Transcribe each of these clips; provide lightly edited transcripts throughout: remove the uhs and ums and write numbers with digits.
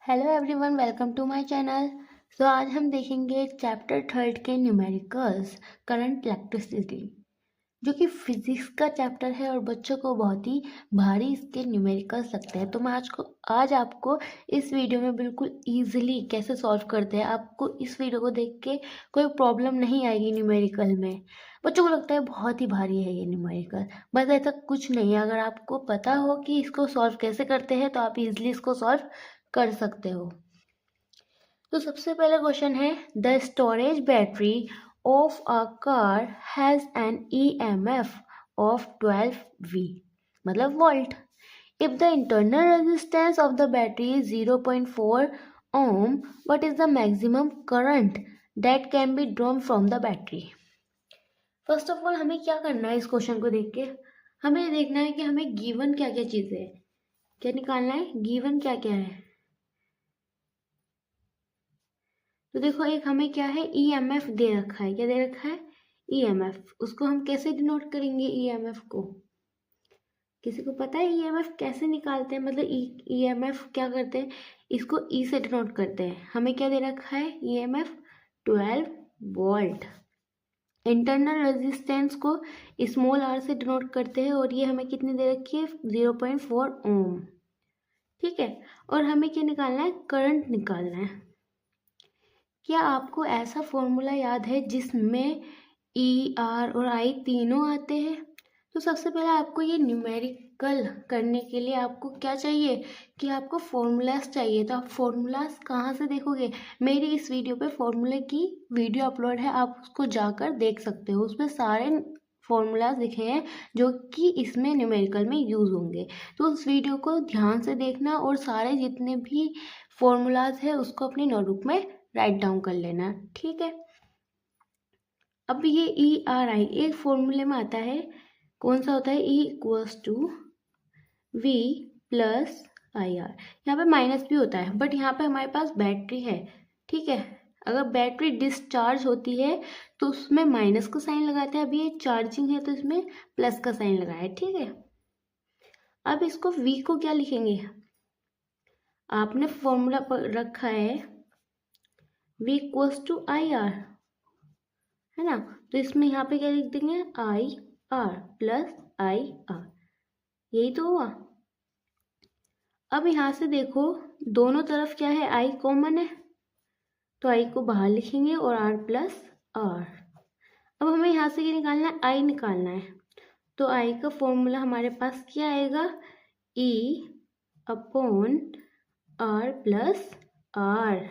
Hello everyone, welcome to my channel. आज हम देखेंगे चैप्टर थर्ड के न्यूमेरिकल्स करंट इलेक्ट्रिसिटी, जो कि फिजिक्स का चैप्टर है और बच्चों को बहुत ही भारी इसके न्यूमेरिकल्स लगते हैं। तो मैं आज आपको इस वीडियो में बिल्कुल इजीली कैसे सॉल्व करते हैं, आपको इस वीडियो को देख के कोई प्रॉब्लम नहीं आएगी न्यूमेरिकल में। बच्चों को लगता है बहुत ही भारी है ये न्यूमेरिकल, बस ऐसा कुछ नहीं है। अगर आपको पता हो कि इसको सॉल्व कैसे करते हैं तो आप इजीली इसको सॉल्व कर सकते हो। तो सबसे पहला क्वेश्चन है, the storage battery of a car has an EMF of 12V, मतलब volt. If the internal resistance of the battery is 0.4 ohm, what is the maximum current that can be drawn from the battery? First of all हमें क्या करना है, इस question को देख के हमें देखना है कि हमें गिवन क्या क्या चीजें है, क्या निकालना है, गिवन क्या क्या है। तो देखो, एक हमें क्या है, ईएमएफ दे रखा है। क्या दे रखा है? ईएमएफ। उसको हम कैसे डिनोट करेंगे ईएमएफ को? किसी को पता है ईएमएफ कैसे निकालते हैं? मतलब ईएमएफ क्या करते हैं, इसको ई से डिनोट करते हैं। हमें क्या दे रखा है, ईएमएफ 12 वोल्ट। इंटरनल रेजिस्टेंस को स्मॉल आर से डिनोट करते हैं और ये हमें कितनी दे रखी है, 0.4 ओम। ठीक है, और हमें क्या निकालना है, करंट निकालना है। क्या आपको ऐसा फॉर्मूला याद है जिसमें ई, आर और आई तीनों आते हैं? तो सबसे पहले आपको ये न्यूमेरिकल करने के लिए आपको क्या चाहिए कि आपको फॉर्मूलाज चाहिए। तो आप फॉर्मूलाज कहाँ से देखोगे? मेरी इस वीडियो पे फॉर्मूले की वीडियो अपलोड है, आप उसको जाकर देख सकते हो। उसमें सारे फॉर्मूलाज लिखे हैं जो कि इसमें न्यूमेरिकल में यूज़ होंगे। तो उस वीडियो को ध्यान से देखना और सारे जितने भी फॉर्मूलाज है उसको अपनी नोटबुक में राइट डाउन कर लेना। ठीक है, अब ये ई आर आई एक फॉर्मूले में आता है। कौन सा होता है? E equals to V plus I R. यहाँ पे माइनस भी होता है, बट यहाँ पे हमारे पास बैटरी है। ठीक है, अगर बैटरी डिस्चार्ज होती है तो उसमें माइनस का साइन लगाते हैं। अभी ये चार्जिंग है तो इसमें प्लस का साइन लगाया है। ठीक है, अब इसको वी को क्या लिखेंगे? आपने फॉर्मूला रखा है V equals to I R, है ना। तो इसमें यहाँ पे क्या लिख देंगे, I R plus I R, यही तो हुआ। अब यहाँ से देखो, दोनों तरफ क्या है, आई कॉमन है तो आई को बाहर लिखेंगे और आर प्लस आर। अब हमें यहाँ से क्या निकालना है, आई निकालना है। तो आई का फॉर्मूला हमारे पास क्या आएगा, E upon R plus R.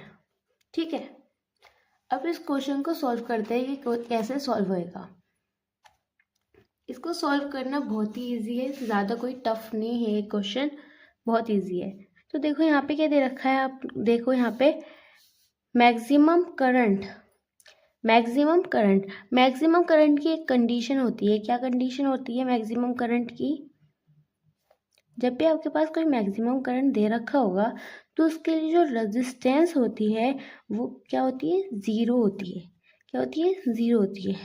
ठीक है, अब इस क्वेश्चन को सॉल्व करते हैं कि कैसे सॉल्व होएगा। इसको सॉल्व करना बहुत ही इजी है, ज़्यादा कोई टफ नहीं है, ये क्वेश्चन बहुत इजी है। तो देखो यहाँ पे क्या दे रखा है, आप देखो यहाँ पे मैक्सिमम करंट। मैक्सिमम करंट की एक कंडीशन होती है। क्या कंडीशन होती है मैक्सिमम करंट की? जब भी आपके पास कोई मैक्सिमम करंट दे रखा होगा तो उसके लिए जो रेजिस्टेंस होती है वो क्या होती है, ज़ीरो होती है। क्या होती है? ज़ीरो होती है।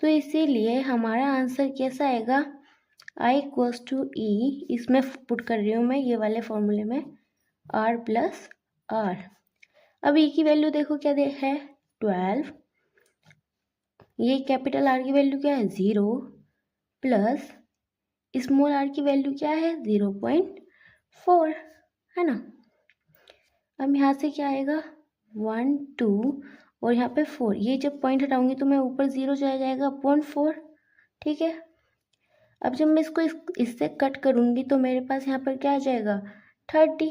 तो इसीलिए हमारा आंसर कैसा आएगा, आई इक्वल्स टू ई, इसमें पुट कर रही हूँ मैं ये वाले फॉर्मूले में, आर प्लस आर। अब ई की वैल्यू देखो क्या है, 12। ये कैपिटल आर की वैल्यू क्या है, 0, प्लस स्मॉल आर की वैल्यू क्या है, 0.4, है ना। अब यहाँ से क्या आएगा, 1 2 और यहाँ पे 4। ये जब पॉइंट हटाऊंगी तो मैं ऊपर 0 चला जाएगा अपॉन 4। ठीक है, अब जब मैं इसको इससे कट करूंगी तो मेरे पास यहाँ पर क्या आ जाएगा, 30।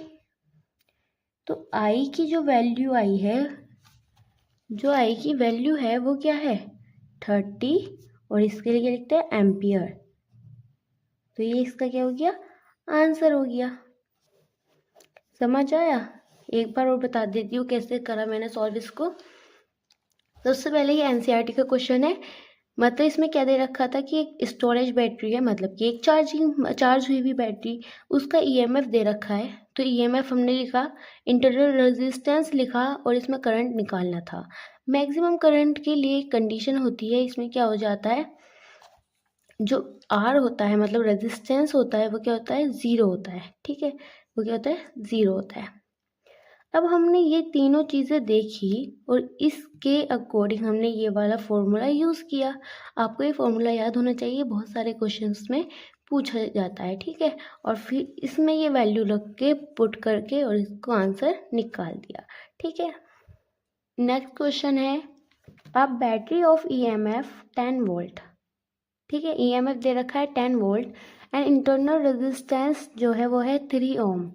तो आई की जो वैल्यू आई है, जो आई की वैल्यू है वो क्या है, 30, और इसके लिए क्या लिखते हैं, एम्पियर। तो ये इसका क्या हो गया, आंसर हो गया। समझ आया? एक बार और बता देती हूँ कैसे करा मैंने सॉल्व इसको। सबसे पहले ये एनसीईआरटी का क्वेश्चन है। मतलब इसमें क्या दे रखा था कि एक स्टोरेज बैटरी है, मतलब कि एक चार्ज हुई हुई बैटरी, उसका ईएमएफ दे रखा है। तो ईएमएफ हमने लिखा, इंटरनल रेजिस्टेंस लिखा और इसमें करंट निकालना था। मैक्सिमम करंट के लिए कंडीशन होती है, इसमें क्या हो जाता है, जो आर होता है मतलब रेजिस्टेंस होता है वो क्या होता है, ज़ीरो होता है। ठीक है, वो क्या होता है, ज़ीरो होता है। अब हमने ये तीनों चीज़ें देखी और इसके अकॉर्डिंग हमने ये वाला फॉर्मूला यूज़ किया। आपको ये फॉर्मूला याद होना चाहिए, बहुत सारे क्वेश्चंस में पूछा जाता है, ठीक है। और फिर इसमें ये वैल्यू रख के पुट करके और इसको आंसर निकाल दिया, ठीक है। नेक्स्ट क्वेश्चन है, अब बैटरी ऑफ EMF 10 वोल्ट, ठीक है, EMF दे रखा है 10 वोल्ट एंड इंटरनल रेजिस्टेंस जो है वो है 3 ओम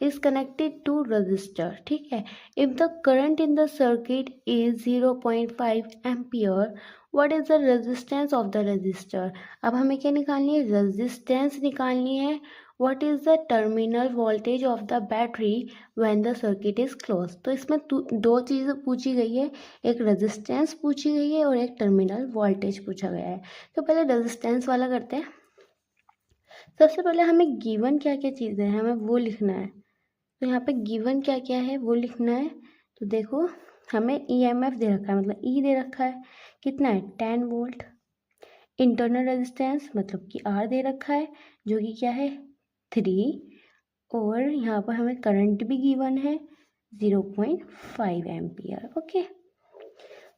is connected to resistor, ठीक है। if the current in the circuit is 0.5 ampere, what is the resistance of the resistor? अब हमें क्या निकालनी है, रेजिस्टेंस निकालनी है। what is the terminal voltage of the battery when the circuit is closed? तो इसमें दो चीज़ें पूछी गई है, एक रेजिस्टेंस पूछी गई है और एक टर्मिनल वोल्टेज पूछा गया है। तो पहले रेजिस्टेंस वाला करते हैं। सबसे पहले हमें गिवन क्या क्या चीज़ें हैं हमें वो लिखना है। तो यहाँ पे गिवन क्या क्या है वो लिखना है। तो देखो हमें EMF दे रखा है, मतलब E दे रखा है, कितना है 10 वोल्ट। इंटरनल रेजिस्टेंस मतलब कि R दे रखा है जो कि क्या है 3, और यहाँ पर हमें करंट भी गिवन है 0.5 एम्पियर। ओके,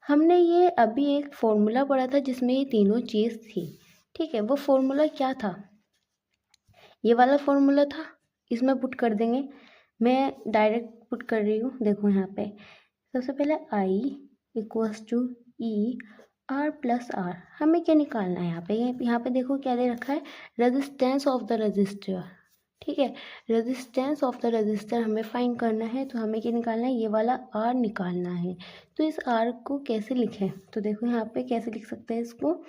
हमने ये अभी एक फॉर्मूला पढ़ा था जिसमें ये तीनों चीज़ थी, ठीक है। वो फॉर्मूला क्या था, ये वाला फॉर्मूला था, इसमें पुट कर देंगे। मैं डायरेक्ट पुट कर रही हूँ, देखो यहाँ पे सबसे पहले I इक्वल्स टू ER+R। हमें क्या निकालना है यहाँ पे देखो क्या दे रखा है, रेजिस्टेंस ऑफ द रजिस्टर, ठीक है। रेजिस्टेंस ऑफ द रजिस्टर हमें फाइंड करना है, तो हमें क्या निकालना है, ये वाला R निकालना है। तो इस R को कैसे लिखें, तो देखो यहाँ पे कैसे लिख सकते हैं इसको,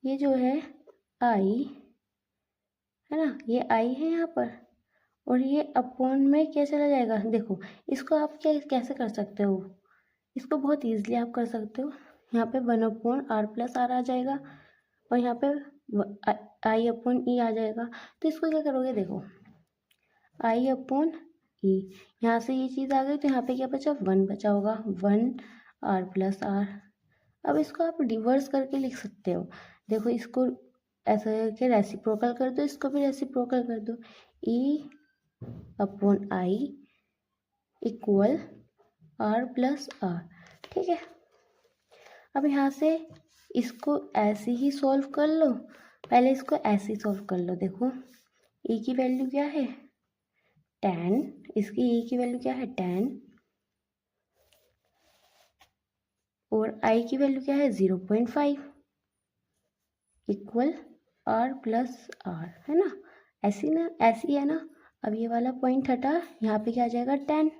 ये जो है I है ना, ये I है यहाँ पर, और ये अपॉन में क्या चला जाएगा। देखो इसको आप कैसे कर सकते हो, इसको बहुत ईजिली आप कर सकते हो। यहाँ पे 1/R+R आ जाएगा और यहाँ पे I/E आ जाएगा। तो इसको क्या करोगे, देखो I/E, यहाँ से ये चीज़ आ गई तो यहाँ पे क्या बचा, 1 बचा होगा, 1R+R। अब इसको आप रिवर्स करके लिख सकते हो। देखो इसको ऐसा करके रेसिप्रोकल कर दो, इसको भी रेसिप्रोकल कर दो, E/I इक्वल R+R, ठीक है। अब यहाँ से इसको ऐसे ही सॉल्व कर लो, पहले इसको ऐसे ही सॉल्व कर लो। देखो E की वैल्यू क्या है 10, इसकी E की वैल्यू क्या है 10, और I की वैल्यू क्या है 0.5 इक्वल R+R, है ना, ऐसी है ना। अब ये वाला पॉइंट हटा, यहाँ पे क्या आ जाएगा 10,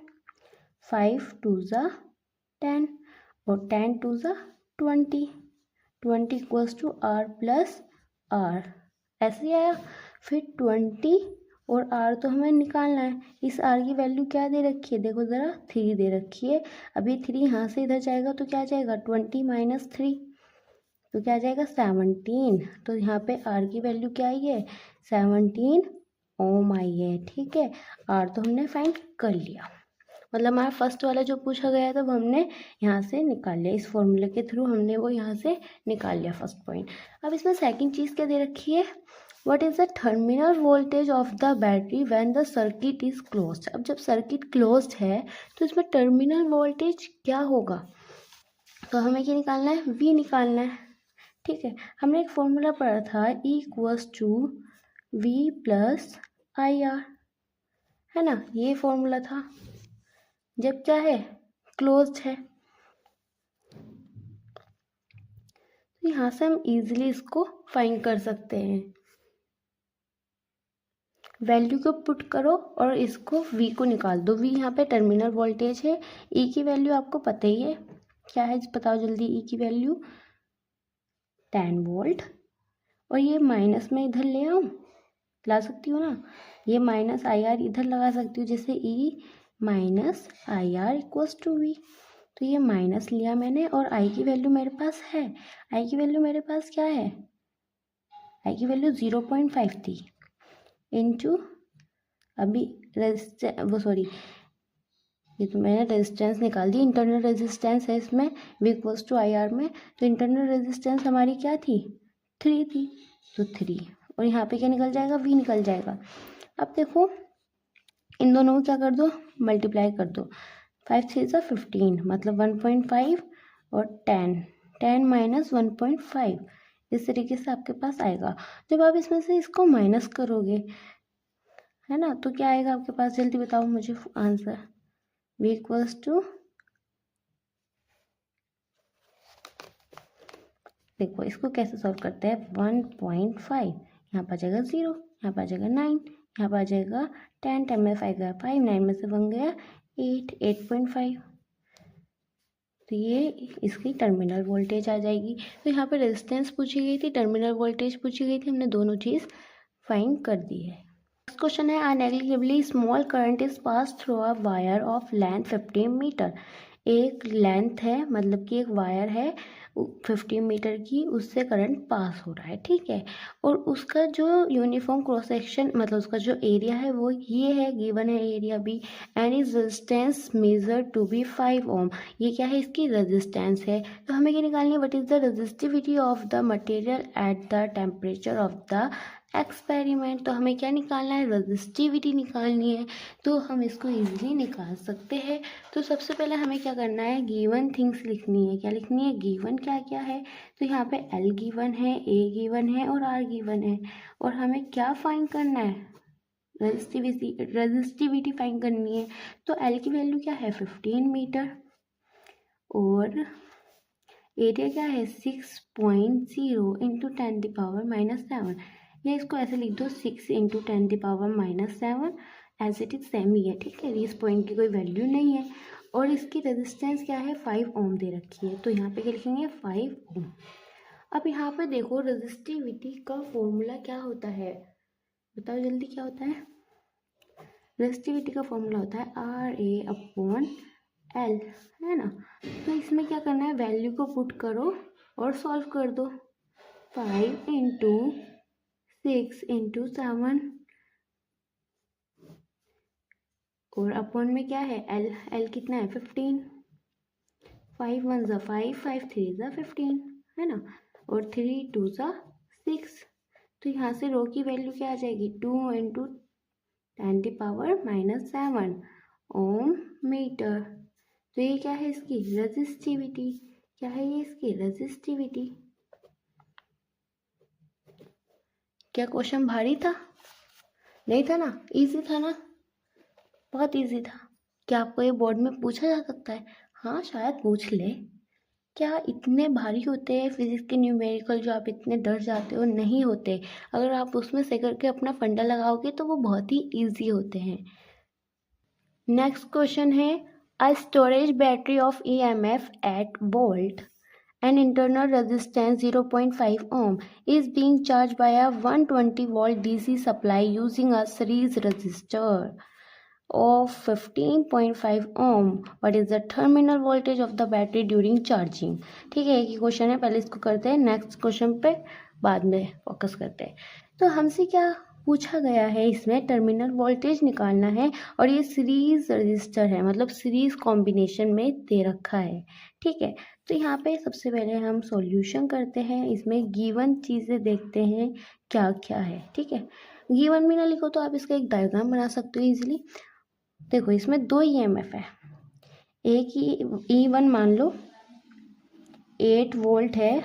5 2 ज़ा 10 और 10 2 ज़ा 20, 20 इक्वल्स टू R+R, ऐसे ही आया। फिर 20 और R तो हमें निकालना है, इस R की वैल्यू क्या दे रखी है, देखो ज़रा 3 दे रखी है। अब ये 3 यहाँ से इधर जाएगा तो क्या आ जाएगा 20 - 3, तो क्या आ जाएगा 17। तो यहाँ पे R की वैल्यू क्या आई है 17 ओम आई है, ठीक है। R तो हमने फाइंड कर लिया, मतलब हमारा फर्स्ट वाला जो पूछा गया था वो हमने यहाँ से निकाल लिया, इस फॉर्मूले के थ्रू हमने वो यहाँ से निकाल लिया फर्स्ट पॉइंट। अब इसमें सेकंड चीज़ क्या दे रखी है, what is the terminal voltage of the battery when the circuit is closed. अब जब सर्किट क्लोज्ड है तो इसमें टर्मिनल वोल्टेज क्या होगा, तो हमें क्या निकालना है, V निकालना है, ठीक है। हमने एक फॉर्मूला पढ़ा था E=V+IR, है ना, ये फॉर्मूला था जब क्या है क्लोज्ड है। तो यहाँ से हम इजीली इसको फाइंड कर सकते हैं। वैल्यू को पुट करो और इसको V को निकाल दो। V यहाँ पे टर्मिनल वोल्टेज है, E की वैल्यू आपको पता ही है क्या है, बताओ जल्दी। E की वैल्यू 10 वोल्ट, और ये माइनस में इधर ले आऊँ, ला सकती हूँ ना, ये -IR इधर लगा सकती हूँ, जैसे E-IR इक्वल्स टू V। तो ये माइनस लिया मैंने और I की वैल्यू मेरे पास है, I की वैल्यू मेरे पास क्या है, I की वैल्यू 0.5 थी, इंटू अभी ये तो मैंने रेजिस्टेंस निकाल दी, इंटरनल रेजिस्टेंस है इसमें V इक्वल्स टू IR में। तो इंटरनल रेजिस्टेंस हमारी क्या थी 3 थी, तो 3, और यहाँ पे क्या निकल जाएगा V निकल जाएगा। अब देखो इन दोनों को क्या कर दो, मल्टीप्लाई कर दो। 5 3 सा 15 मतलब 1.5 और 10 माइनस 1.5 इस तरीके से आपके पास आएगा। जब आप इसमें से इसको माइनस करोगे है ना, तो क्या आएगा आपके पास, जल्दी बताओ मुझे आंसर। v इक्वल्स टू, देखो इसको कैसे सॉल्व करते हैं, 1.5 यहाँ पर आ जाएगा 0, यहाँ पर आ जाएगा 9, यहाँ पर आ जाएगा 10, 10 में 5 गया 5, 9 में से 1 गया 8, 8.5। तो ये इसकी टर्मिनल वोल्टेज आ जाएगी। तो यहाँ पे रेजिस्टेंस पूछी गई थी, टर्मिनल वोल्टेज पूछी गई थी, हमने दोनों चीज़ फाइंड कर दी है। नेक्स्ट क्वेश्चन है, a negligibly small current is pass through a wire of length 15 metre. एक लेंथ है, मतलब कि एक वायर है 15 मीटर की, उससे करंट पास हो रहा है, ठीक है। और उसका जो यूनिफॉर्म क्रॉस सेक्शन, मतलब उसका जो एरिया है वो ये है, गिवन है एरिया भी, and is resistance measure to be 5 ohm. ये क्या है, इसकी रेजिस्टेंस है। तो हमें क्या निकालनी है, what is the resistivity of the material at the temperature of the experiment. तो हमें क्या निकालना है, रेजिस्टिविटी निकालनी है। तो हम इसको इजीली निकाल सकते हैं। तो सबसे पहले हमें क्या करना है, गिवन थिंग्स लिखनी है। क्या लिखनी है, गिवन क्या क्या है। तो यहाँ पे एल गिवन है, ए गिवन है और आर गिवन है। और हमें क्या फाइंड करना है, रेजिस्टिविटी फाइंड करनी है। तो एल की वैल्यू क्या है, 15 मीटर, और एरिया क्या है, 6.0 इंटू 10⁻⁻7, या इसको ऐसे लिख दो 6 into 10⁻⁻7, as it is same ही है, ठीक है। इस पॉइंट की कोई वैल्यू नहीं है। और इसकी रेजिस्टेंस क्या है, 5 ओम दे रखी है। तो यहाँ पे क्या लिखेंगे, 5 ओम। अब यहाँ पे देखो रेजिस्टिविटी का फॉर्मूला क्या होता है, बताओ जल्दी क्या होता है। रेजिस्टिविटी का फॉर्मूला होता है RA/L, है ना। तो इसमें क्या करना है, वैल्यू को पुट करो और सॉल्व कर दो। 5 इंटू 6 इंटू 7 और अपॉन में क्या है, एल कितना है, 15। 5 1 ज़ा 5, 5 3 ज़ा 15, है ना। और 3 2 ज़ा 6। तो यहाँ से रो की वैल्यू क्या आ जाएगी, 2 इंटू 10⁻⁻7 ओम मीटर। तो ये क्या है, इसकी रेजिस्टिविटी। क्या है ये, इसकी रेजिस्टिविटी। क्या क्वेश्चन भारी था, नहीं था ना, इजी था ना, बहुत इजी था। क्या आपको ये बोर्ड में पूछा जा सकता है, हाँ शायद पूछ ले। क्या इतने भारी होते हैं फिजिक्स के न्यूमेरिकल जो आप इतने डर जाते हो, नहीं होते। अगर आप उसमें से करके अपना फंडा लगाओगे तो वो बहुत ही इजी होते हैं। नेक्स्ट क्वेश्चन है, a storage battery of EMF eight volt and internal resistance 0.5 ohm is being charged by a 120 volt DC supply using a series resistor of 15.5 ohm. What is the terminal voltage of the battery during charging? ठीक है, एक ही question है, पहले इसको करते हैं, next question पे बाद में फोकस करते हैं। तो हमसे क्या पूछा गया है, इसमें टर्मिनल वोल्टेज निकालना है और ये सीरीज रजिस्टर है, मतलब सीरीज कॉम्बिनेशन में दे रखा है, ठीक है। तो यहाँ पे सबसे पहले हम सॉल्यूशन करते हैं, इसमें गिवन चीज़ें देखते हैं क्या क्या है, ठीक है। गिवन में ना लिखो तो आप इसका एक डायग्राम बना सकते हो इजीली। देखो इसमें 2 EMF है, एक ही E1 मान लो 8 वोल्ट है,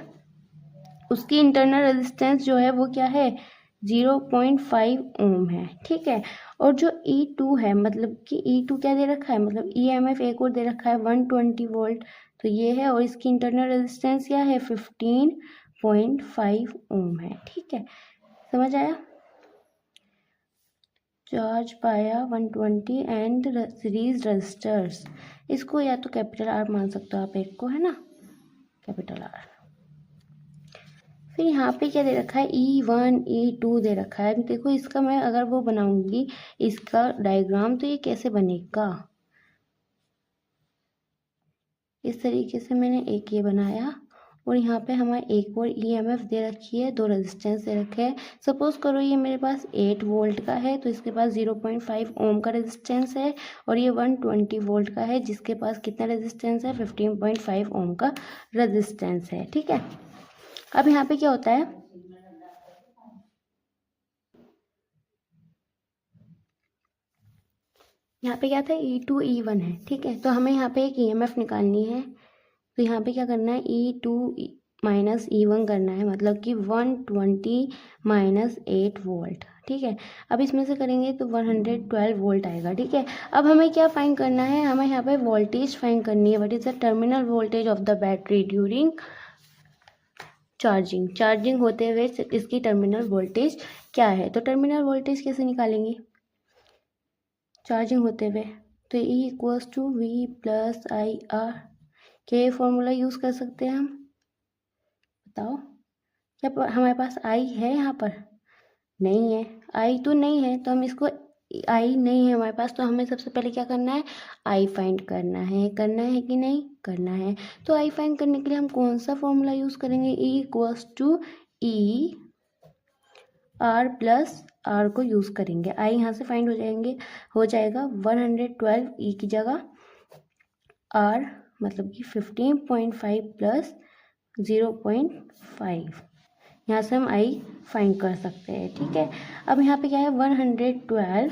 उसकी इंटरनल रेजिस्टेंस जो है वो क्या है, 0.5 ओम है, ठीक है। और जो E2 है, मतलब कि E2 क्या दे रखा है, मतलब EMF एक और दे रखा है 120 वोल्ट, तो ये है, और इसकी इंटरनल रेजिस्टेंस क्या है, 15.5 ओम है, ठीक है। समझ आया, चार्ज पाया 120 एंड सीरीज रजिस्टर्स, इसको या तो कैपिटल आर मान सकते हो आप, एक को, है ना, कैपिटल आर। फिर यहाँ पे क्या दे रखा है, E1 E2 दे रखा है। देखो इसका मैं अगर वो बनाऊंगी इसका डायग्राम, तो ये कैसे बनेगा, इस तरीके से मैंने एक ये बनाया, और यहाँ पे हमारे एक और EMF दे रखी है, 2 रेजिस्टेंस दे रखे हैं। सपोज करो ये मेरे पास 8 वोल्ट का है, तो इसके पास 0.5 ओम का रेजिस्टेंस है, और ये 120 वोल्ट का है जिसके पास कितना रेजिस्टेंस है, 15.5 ओम का रेजिस्टेंस है, ठीक है। अब यहाँ पे क्या होता है, यहाँ पे क्या था E2 E1 है, ठीक है। तो हमें यहाँ पे एक EMF निकालनी है, तो यहाँ पे क्या करना है E2 माइनस E1 करना है, मतलब कि 120 माइनस 8 वोल्ट, ठीक है। अब इसमें से करेंगे तो 112 वोल्ट आएगा, ठीक है। अब हमें क्या फाइंड करना है, हमें यहाँ पे वोल्टेज फाइंड करनी है। What is the terminal voltage of the battery during charging होते हुए इसकी टर्मिनल वोल्टेज क्या है। तो टर्मिनल वोल्टेज कैसे निकालेंगे चार्जिंग होते हुए, तो E equals to V plus I R, क्या ये फॉर्मूला यूज़ कर सकते हैं हम, बताओ। क्या हमारे पास आई है यहाँ पर, नहीं है, आई तो नहीं है, तो हम इसको, आई नहीं है हमारे पास, तो हमें सबसे पहले क्या करना है, आई फाइंड करना है कि नहीं करना है। तो आई फाइंड करने के लिए हम कौन सा फॉर्मूला यूज़ करेंगे, E equals to E R plus R को यूज़ करेंगे। आई यहाँ से फाइंड हो जाएगा 112 ई की जगह आर, मतलब कि 15.5 प्लस 0.5, यहाँ से हम आई फाइंड कर सकते हैं, ठीक है। अब यहाँ पे क्या है 112,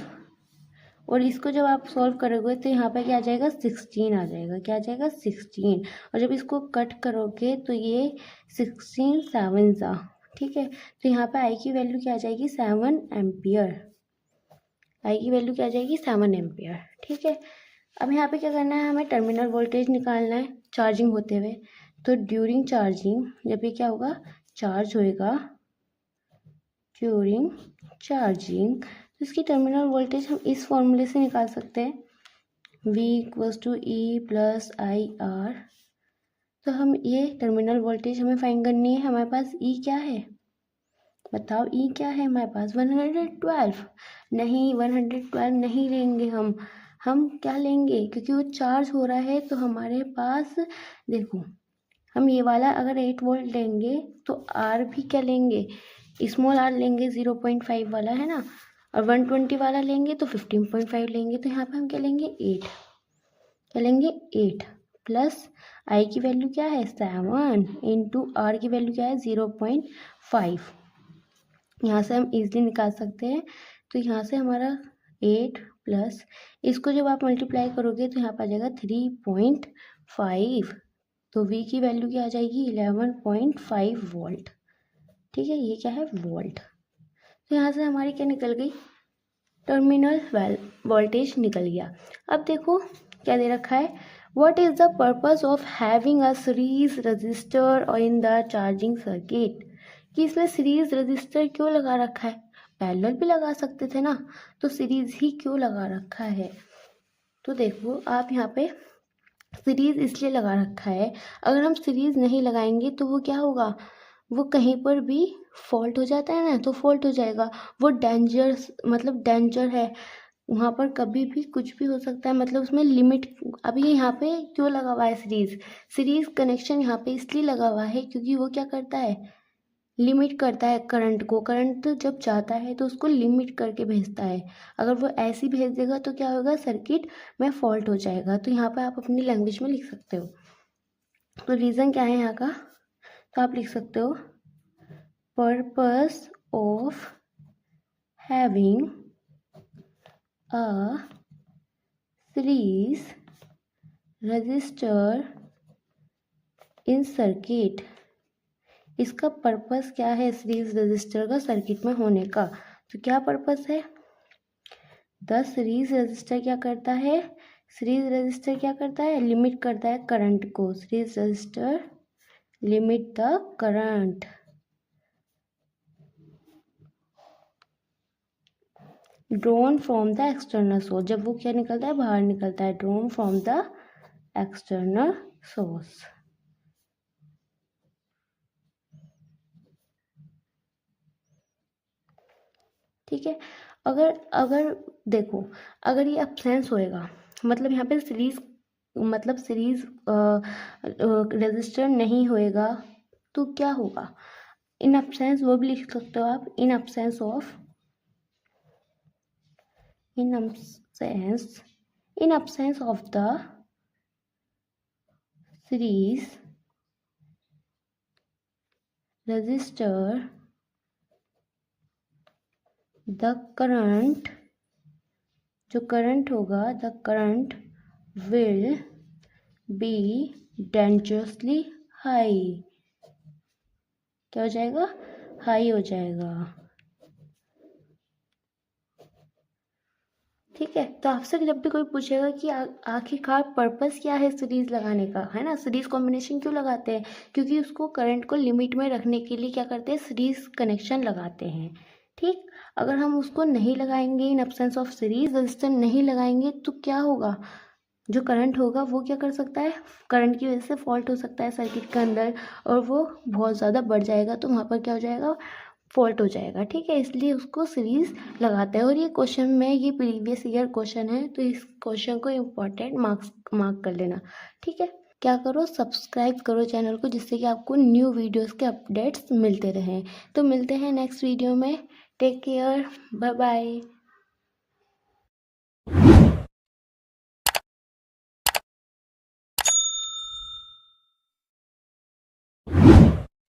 और इसको जब आप सॉल्व करोगे तो यहाँ पे क्या आ जाएगा 16 आ जाएगा, क्या आ जाएगा 16, और जब इसको कट करोगे तो ये 16 7 सा, ठीक है। तो यहाँ पे आई की वैल्यू क्या आ जाएगी 7 एम्पियर, आई की वैल्यू क्या आ जाएगी 7 एम्पियर, ठीक है। अब यहाँ पे क्या करना है, हमें टर्मिनल वोल्टेज निकालना है चार्जिंग होते हुए। तो ड्यूरिंग चार्जिंग, जब ये क्या होगा चार्ज होएगा, ड्यूरिंग चार्जिंग, तो इसकी टर्मिनल वोल्टेज हम इस फॉर्मूले से निकाल सकते हैं, V equals to E plus I R. तो हम ये टर्मिनल वोल्टेज हमें फाइंड करनी है, हमारे पास E क्या है, बताओ E क्या है हमारे पास 112, नहीं 112 नहीं लेंगे हम क्या लेंगे, क्योंकि वो चार्ज हो रहा है, तो हमारे पास देखो, हम ये वाला अगर 8 वोल्ट लेंगे तो R भी क्या लेंगे, स्मॉल r लेंगे 0.5 वाला है ना, और 120 वाला लेंगे तो 15.5 लेंगे। तो यहाँ पे हम क्या लेंगे 8, क्या लेंगे 8 प्लस आई की वैल्यू क्या है 7 इंटू आर की वैल्यू क्या है 0.5, यहाँ से हम इजीली निकाल सकते हैं। तो यहाँ से हमारा 8 प्लस इसको जब आप मल्टीप्लाई करोगे तो यहाँ पर आ जाएगा 3.5, तो V की वैल्यू क्या आ जाएगी 11.5 वोल्ट, ठीक है। ये क्या है वोल्ट, तो यहाँ से हमारी क्या निकल गई टर्मिनल वोल्टेज निकल गया। अब देखो क्या दे रखा है, what is the purpose of having a series register और इन द चार्जिंग सर्किट, कि इसमें सीरीज रजिस्टर क्यों लगा रखा है, पैरेलल भी लगा सकते थे ना, तो सीरीज ही क्यों लगा रखा है। तो देखो आप यहाँ पे सीरीज इसलिए लगा रखा है, अगर हम सीरीज नहीं लगाएंगे तो वो क्या होगा, वो कहीं पर भी फॉल्ट हो जाता है ना, तो फॉल्ट हो जाएगा, वो डेंजर है, वहाँ पर कभी भी कुछ भी हो सकता है, मतलब उसमें लिमिट। अभी यहाँ पे क्यों लगा हुआ है सीरीज कनेक्शन यहाँ पे इसलिए लगा हुआ है क्योंकि वो क्या करता है, लिमिट करता है करंट को, करंट जब जाता है तो उसको लिमिट करके भेजता है, अगर वो ऐसे ही भेज देगा तो क्या होगा सर्किट में फॉल्ट हो जाएगा। तो यहाँ पे आप अपनी लैंग्वेज में लिख सकते हो, तो रीज़न क्या है यहाँ का, तो आप लिख सकते हो purpose of having a series register in circuit, इसका पर्पस क्या है सीरीज रजिस्टर का सर्किट में होने का, तो क्या पर्पस है, द सीरीज रजिस्टर क्या करता है, सीरीज रजिस्टर क्या करता है, लिमिट करता है करंट को, series register limit the current, drawn from the external source, जब वो क्या निकलता है बाहर निकलता है, drawn from the external source, ठीक है। अगर अगर देखो अगर ये अब्सेंस होएगा, मतलब यहाँ पे सीरीज रजिस्टर नहीं होएगा तो क्या होगा, इन अब्सेंस, वो भी लिख सकते हो आप, इन absence of the series register the current जो करंट होगा, the current will be dangerously high. क्या हो जाएगा? हाई हो जाएगा। ठीक है, तो आपसे जब भी कोई पूछेगा कि आखिरकार पर्पस क्या है सीरीज लगाने का, है ना, सीरीज कॉम्बिनेशन क्यों लगाते हैं, क्योंकि उसको करंट को लिमिट में रखने के लिए क्या करते हैं, सीरीज कनेक्शन लगाते हैं। ठीक, अगर हम उसको नहीं लगाएंगे, in absence of series resistance नहीं लगाएंगे, तो क्या होगा, जो करंट होगा वो क्या कर सकता है, करंट की वजह से फॉल्ट हो सकता है सर्किट के अंदर, और वो बहुत ज़्यादा बढ़ जाएगा, तो वहाँ पर क्या हो जाएगा, फॉल्ट हो जाएगा। ठीक है, इसलिए उसको सीरीज लगाते हैं। और ये क्वेश्चन में, ये प्रीवियस ईयर क्वेश्चन है, तो इस क्वेश्चन को इम्पोर्टेंट मार्क कर लेना। ठीक है, क्या करो, सब्सक्राइब करो चैनल को, जिससे कि आपको न्यू वीडियोस के अपडेट्स मिलते रहें। तो मिलते हैं नेक्स्ट वीडियो में। Take care, bye bye.